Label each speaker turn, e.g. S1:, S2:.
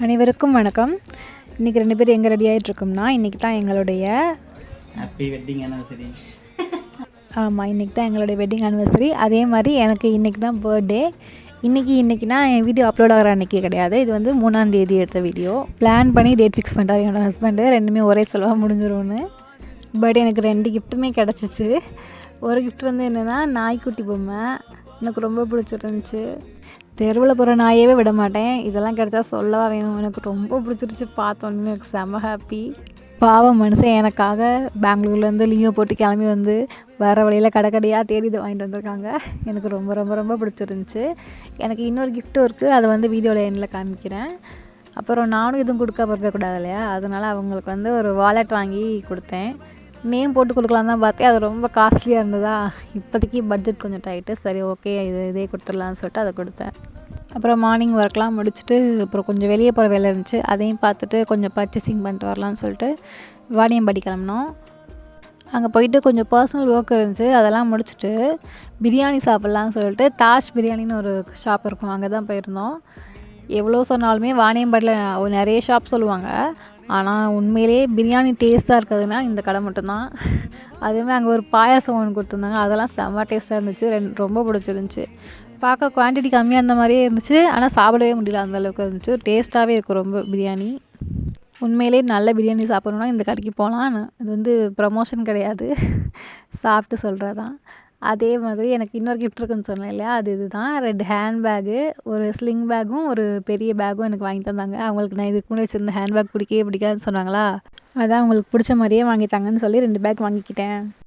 S1: அனைவருக்கும் வணக்கம். இன்றைக்கி 2 பேர் எங்கே ரெடி ஆகிட்ருக்கோம்னா, இன்றைக்கி தான் எங்களுடைய
S2: ஹாப்பி வெட்டிங் ஆனிவர்சரி.
S1: ஆமாம், இன்றைக்கி தான் எங்களுடைய வெட்டிங் ஆனிவர்சரி. அதே மாதிரி எனக்கு இன்றைக்கி தான் பர்த்டே. இன்றைக்கினா என் வீடியோ அப்லோட் ஆகிற அன்றைக்கி கிடையாது. இது வந்து 3ஆம் தேதி எடுத்த வீடியோ. பிளான் பண்ணி டேட் ஃபிக்ஸ் பண்ணிட்டார் என்னோடய ஹஸ்பண்டு. ரெண்டுமே ஒரே செலவாக முடிஞ்சிரும்னு. பட் எனக்கு 2 கிஃப்ட்டுமே கிடச்சிச்சு. ஒரு கிஃப்ட் வந்து என்னென்னா, நாய்க்குட்டி பொம்மை. எனக்கு ரொம்ப பிடிச்சிருந்துச்சி. தெருவில் போகிற நாயவே விட மாட்டேன். இதெல்லாம் கிடச்சா சொல்லவா வேணும். எனக்கு ரொம்ப பிடிச்சிருச்சு. பார்த்தோன்னே எனக்கு செம்ம ஹாப்பி. பாவம் மனுஷன் எனக்காக பெங்களூர்லேருந்து லீவை போட்டு கிளம்பி வந்து வர வழியில் கடையாக தேடி இதை வாங்கிட்டு வந்திருக்காங்க. எனக்கு ரொம்ப ரொம்ப ரொம்ப பிடிச்சிருந்துச்சி. எனக்கு இன்னொரு கிஃப்ட்டும் இருக்குது. அதை வந்து வீடியோவில் எண்ணில் காமிக்கிறேன். அப்புறம் நானும் எதுவும் கொடுக்காம இருக்கக்கூடாது இல்லையா, அதனால் அவங்களுக்கு வந்து ஒரு வாலெட் வாங்கி கொடுத்தேன். நேம் போட்டு கொடுக்கலாம் தான் பார்த்தேன். அது ரொம்ப காஸ்ட்லியாக இருந்ததா, இப்போதைக்கு பட்ஜெட் கொஞ்சம் டைட்டு. சரி ஓகே, இதே கொடுத்துடலான்னு சொல்லிட்டு அதை கொடுத்தேன். அப்புறம் மார்னிங் ஒர்க்லாம் முடிச்சுட்டு அப்புறம் கொஞ்சம் வெளியே போகிற வேலை இருந்துச்சு. அதையும் பார்த்துட்டு கொஞ்சம் பர்ச்சேசிங் பண்ணிட்டு வரலான்னு சொல்லிட்டு வாணியம்பாடி கிளம்பினோம். அங்கே போயிட்டு கொஞ்சம் பர்சனல் ஒர்க் இருந்துச்சு. அதெல்லாம் முடிச்சுட்டு பிரியாணி சாப்பிட்லான்னு சொல்லிட்டு தாஜ் பிரியாணின்னு ஒரு ஷாப் இருக்கும், அங்கே தான் போயிருந்தோம். எவ்வளோ சொன்னாலுமே வாணியம்பாடியில் நிறைய ஷாப் சொல்லுவாங்க. ஆனால் உண்மையிலேயே பிரியாணி டேஸ்ட்டாக இருக்கிறதுனா இந்த கடை மட்டும்தான். அதுவுமே அங்கே ஒரு பாயாசம் ஒன்று கொடுத்துருந்தாங்க. அதெல்லாம் செம்ம டேஸ்ட்டாக இருந்துச்சு. ரொம்ப பிடிச்சிருந்துச்சி. பார்க்க குவான்டிட்டி கம்மியாக இருந்த மாதிரியே இருந்துச்சு, ஆனால் சாப்பிடவே முடியல, அந்தளவுக்கு இருந்துச்சு. டேஸ்ட்டாகவே இருக்கும் ரொம்ப பிரியாணி. உண்மையிலேயே நல்ல பிரியாணி சாப்பிட்ணுன்னா இந்த கடைக்கு போகலாம். இது வந்து ப்ரமோஷன் கிடையாது, சாப்பிட்டு சொல்கிறது தான். அதே மாதிரி எனக்கு இன்னொரு கிஃப்ட் இருக்குன்னு சொன்னேன் இல்லையா, அது இதுதான். 2 ஹேண்ட் பேக்கு, ஒரு ஸ்லிங் பேக்கும் ஒரு பெரிய பேக்கும் எனக்கு வாங்கி தந்தாங்க. அவங்களுக்கு நான் இதுக்கு முன்னாடி வச்சுருந்த ஹேண்ட் பேக் பிடிக்கவே பிடிக்காதுன்னு சொன்னாங்களா, அதான் அவங்களுக்கு பிடிச்ச மாதிரியே வாங்கி தாங்கன்னு சொல்லி 2 பேக் வாங்கிக்கிட்டேன்.